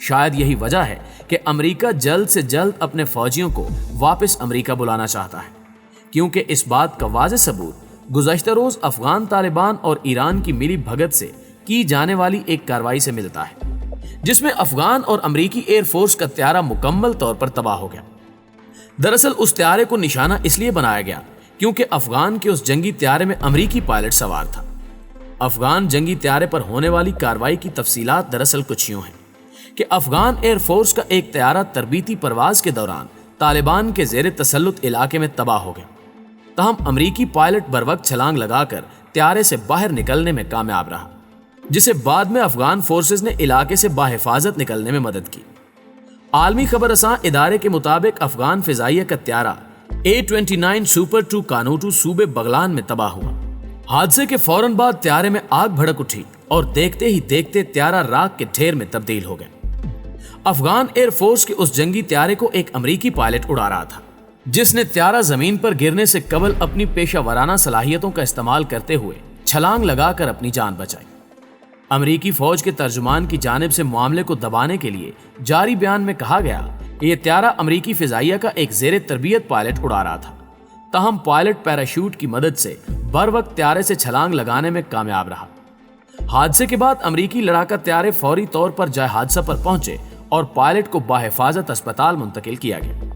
شاید یہی وجہ ہے کہ امریکہ جلد سے جلد اپنے فوجیوں کو واپس امریکہ بلانا چاہتا ہے، کیونکہ اس بات کا واضح ثبوت گزشتہ روز افغان طالبان اور ایران کی ملی بھگت سے کی جانے والی ایک کارروائی سے ملتا ہے، جس میں افغان اور امریکی ایئر فورس کا طیارہ مکمل طور پر تباہ ہو گیا۔ دراصل اس طیارے کو نشانہ اس لیے بنایا گیا کیونکہ افغان کے اس جنگی طیارے میں امریکی پائلٹ سوار تھا۔ افغان جنگی طیارے پر ہونے والی کارروائی کی تفصیلات دراصل کچھ یوں ہیں کہ افغان ایئر فورس کا ایک طیارہ تربیتی پرواز کے دوران طالبان کے زیر تسلط علاقے میں تباہ ہو گیا، تاہم امریکی پائلٹ بروقت چھلانگ لگا کر طیارے سے باہر نکلنے میں کامیاب رہا، جسے بعد میں افغان فورسز نے علاقے سے بحفاظت نکلنے میں مدد کی۔ عالمی خبر رساں ادارے کے مطابق افغان فضائیہ کا طیارہ A-29 سپر 2 کانوٹو صوبے بغلان میں تباہ ہوا۔ حادثے کے فوراً بعد طیارے میں آگ بھڑک اٹھی اور دیکھتے ہی دیکھتے طیارہ راکھ کے ڈھیر میں تبدیل ہو گیا۔ افغان ایئر فورس کے اس جنگی طیارے کو ایک امریکی پائلٹ اڑا رہا تھا، جس نے طیارہ زمین پر گرنے سے قبل اپنی پیشہ ورانہ صلاحیتوں کا استعمال کرتے ہوئے چھلانگ لگا کر اپنی جان بچائی۔ امریکی فوج کے ترجمان کی جانب سے معاملے کو دبانے کے لیے جاری بیان میں کہا گیا کہ یہ طیارہ امریکی فضائیہ کا ایک زیر تربیت پائلٹ اڑا رہا تھا، تاہم پائلٹ پیراشوٹ کی مدد سے بروقت طیارے سے چھلانگ لگانے میں کامیاب رہا۔ حادثے کے بعد امریکی لڑاکا طیارے فوری طور پر جائے حادثہ پر پہنچے اور پائلٹ کو بحفاظت اسپتال منتقل کیا گیا۔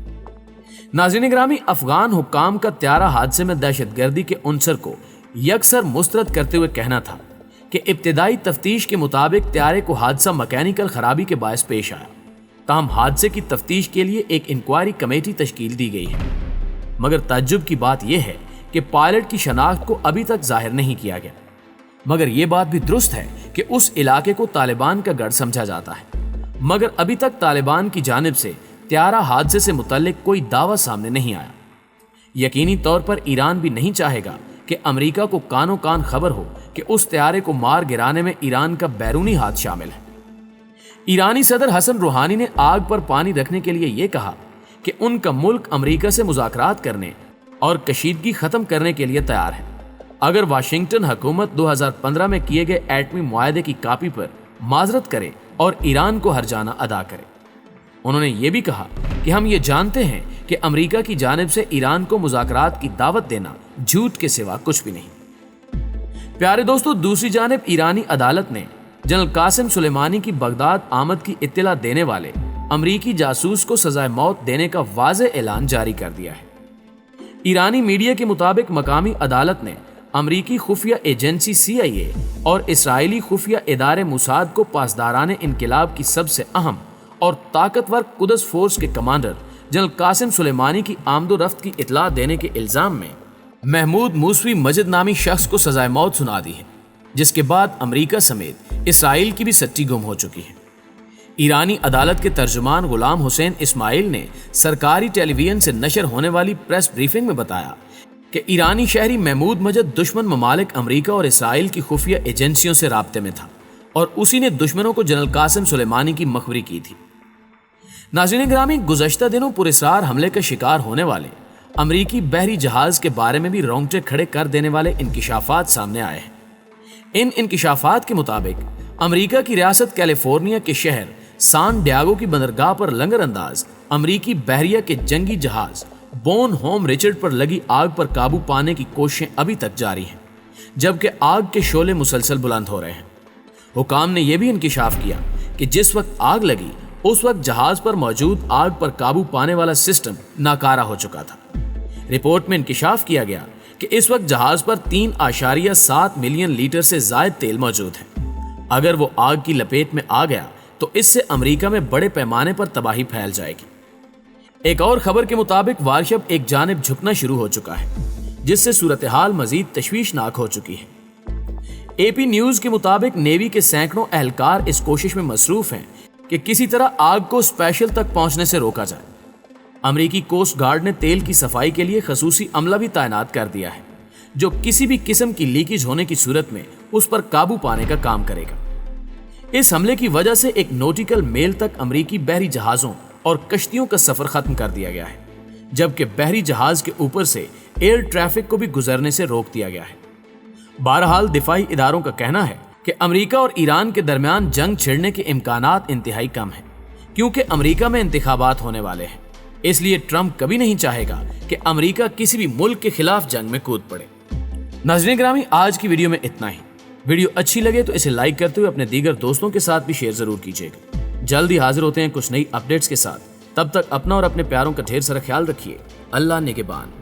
ناظرین گرامی، افغان حکام کا طیارہ حادثے میں دہشت گردی کے عنصر کو یکسر مسترد کرتے ہوئے کہنا تھا کہ ابتدائی تفتیش کے مطابق طیارے کو حادثہ مکینیکل خرابی کے باعث پیش آیا، تاہم حادثے کی تفتیش کے لیے ایک انکوائری کمیٹی تشکیل دی گئی ہے، مگر تعجب کی بات یہ ہے کہ پائلٹ کی شناخت کو ابھی تک ظاہر نہیں کیا گیا۔ مگر یہ بات بھی درست ہے کہ اس علاقے کو طالبان کا گڑھ سمجھا جاتا ہے، مگر ابھی تک طالبان کی جانب سے طیارہ حادثے سے متعلق کوئی دعویٰ سامنے نہیں آیا۔ یقینی طور پر ایران بھی نہیں چاہے گا کہ امریکہ کو کانوں کان خبر ہو کہ اس طیارے کو مار گرانے میں ایران کا بیرونی ہاتھ شامل ہے۔ ایرانی صدر حسن روحانی نے آگ پر پانی رکھنے کے لیے یہ کہا کہ ان کا ملک امریکہ سے مذاکرات کرنے اور کشیدگی ختم کرنے کے لیے تیار ہے، اگر واشنگٹن حکومت 2015 میں کیے گئے ایٹمی معاہدے کی کاپی پر معذرت کرے اور ایران کو ہرجانہ ادا کرے۔ انہوں نے یہ بھی کہا کہ ہم یہ جانتے ہیں کہ امریکہ کی جانب سے ایران کو مذاکرات کی دعوت دینا جھوٹ کے سوا کچھ بھی نہیں۔ پیارے دوستو، دوسری جانب ایرانی عدالت نے جنرل قاسم سلیمانی کی بغداد آمد کی اطلاع دینے والے امریکی جاسوس کو سزائے موت دینے کا واضح اعلان جاری کر دیا ہے۔ ایرانی میڈیا کے مطابق مقامی عدالت نے امریکی خفیہ ایجنسی CIA اور اسرائیلی خفیہ ادارے موساد کو پاسداران انقلاب کی سب سے اہم اور طاقتور قدس فورس کے کمانڈر جنرل قاسم سلیمانی کی آمد و رفت کی اطلاع دینے کے الزام میں محمود موسوی مجد نامی شخص کو سزائے موت سنا دی ہے، جس کے بعد امریکہ سمیت اسرائیل کی بھی سٹی گم ہو چکی ہے۔ ایرانی عدالت کے ترجمان غلام حسین اسماعیل نے سرکاری ٹیلی ویژن سے نشر ہونے والی پریس بریفنگ میں بتایا کہ ایرانی شہری محمود مجد دشمن ممالک امریکہ اور اسرائیل کی خفیہ ایجنسیوں سے رابطے میں تھا اور اسی نے دشمنوں کو جنرل قاسم سلیمانی کی مخبری کی تھی۔ ناظرین گرامی، گزشتہ دنوں پراسرار حملے کا شکار ہونے والے امریکی بحری جہاز کے بارے میں بھی رونگٹے کھڑے کر دینے والے انکشافات سامنے آئے ہیں۔ ان انکشافات کے مطابق امریکہ کی ریاست کیلیفورنیا کے شہر سان ڈیاگو کی بندرگاہ پر لنگر انداز امریکی بحریہ کے جنگی جہاز بون ہوم ریچرڈ پر لگی آگ پر قابو پانے کی کوششیں ابھی تک جاری ہیں، جبکہ آگ کے شعلے مسلسل بلند ہو رہے ہیں۔ حکام نے یہ بھی انکشاف کیا کہ جس وقت آگ لگی اس وقت جہاز پر موجود آگ پر قابو پانے والا سسٹم ناکارہ ہو چکا تھا۔ رپورٹ میں انکشاف کیا گیا کہ اس وقت جہاز پر 3.7 ملین لیٹر سے زائد تیل موجود ہے۔ اگر وہ آگ کی لپیٹ میں آ گیا تو اس سے امریکہ میں بڑے پیمانے پر تباہی پھیل جائے گی۔ ایک اور خبر کے مطابق وارشب ایک جانب جھکنا شروع ہو چکا ہے، جس سے صورتحال مزید تشویشناک ہو چکی ہے۔ AP نیوز کے مطابق نیوی کے سینکڑوں اہلکار اس کوشش میں مصروف ہیں کہ کسی طرح آگ کو اسپیشل تک پہنچنے سے روکا جائے۔ امریکی کوسٹ گارڈ نے تیل کی صفائی کے لیے خصوصی عملہ بھی تعینات کر دیا ہے، جو کسی بھی قسم کی لیکیج ہونے کی صورت میں اس پر قابو پانے کا کام کرے گا۔ اس حملے کی وجہ سے ایک نوٹیکل میل تک امریکی بحری جہازوں اور کشتیوں کا سفر ختم کر دیا گیا ہے، جبکہ بحری جہاز کے اوپر سے ایئر ٹریفک کو بھی گزرنے سے روک دیا گیا ہے۔ بہرحال دفاعی اداروں کا کہنا ہے کہ امریکہ اور ایران کے درمیان جنگ چھڑنے کے امکانات انتہائی کم ہیں۔ کیونکہ امریکہ میں انتخابات ہونے والے ہیں، اس لیے ٹرمپ کبھی نہیں چاہے گا کہ امریکہ کسی بھی ملک کے خلاف جنگ میں کود پڑے۔ ناظرین گرامی، آج کی ویڈیو میں اتنا ہی۔ ویڈیو اچھی لگے تو اسے لائک کرتے ہوئے اپنے دیگر دوستوں کے ساتھ بھی شیئر ضرور کیجیے گا۔ جلدی حاضر ہوتے ہیں کچھ نئی اپڈیٹس کے ساتھ، تب تک اپنا اور اپنے پیاروں کا ڈھیر سارا خیال رکھیے۔ اللہ نگہبان۔